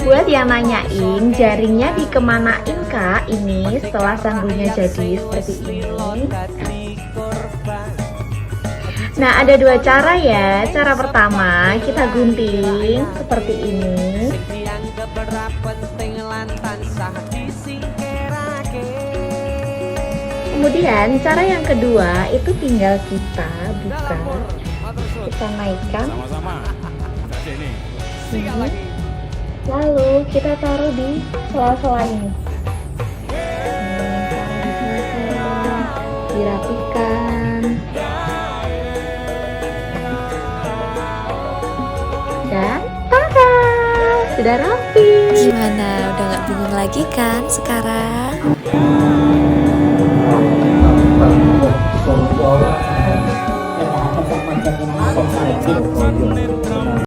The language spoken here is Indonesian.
Buat yang nanyain jaringnya dikemanain kak ini setelah sanggulnya jadi seperti ini. Nah ada dua cara ya. Cara pertama kita gunting seperti ini. Kemudian cara yang kedua itu tinggal kita buka, kita naikkan ini. Lalu kita taruh di sela-sela ini. Dirapikan. Dan tada! Sudah rapi. Gimana? Udah gak bingung lagi kan sekarang?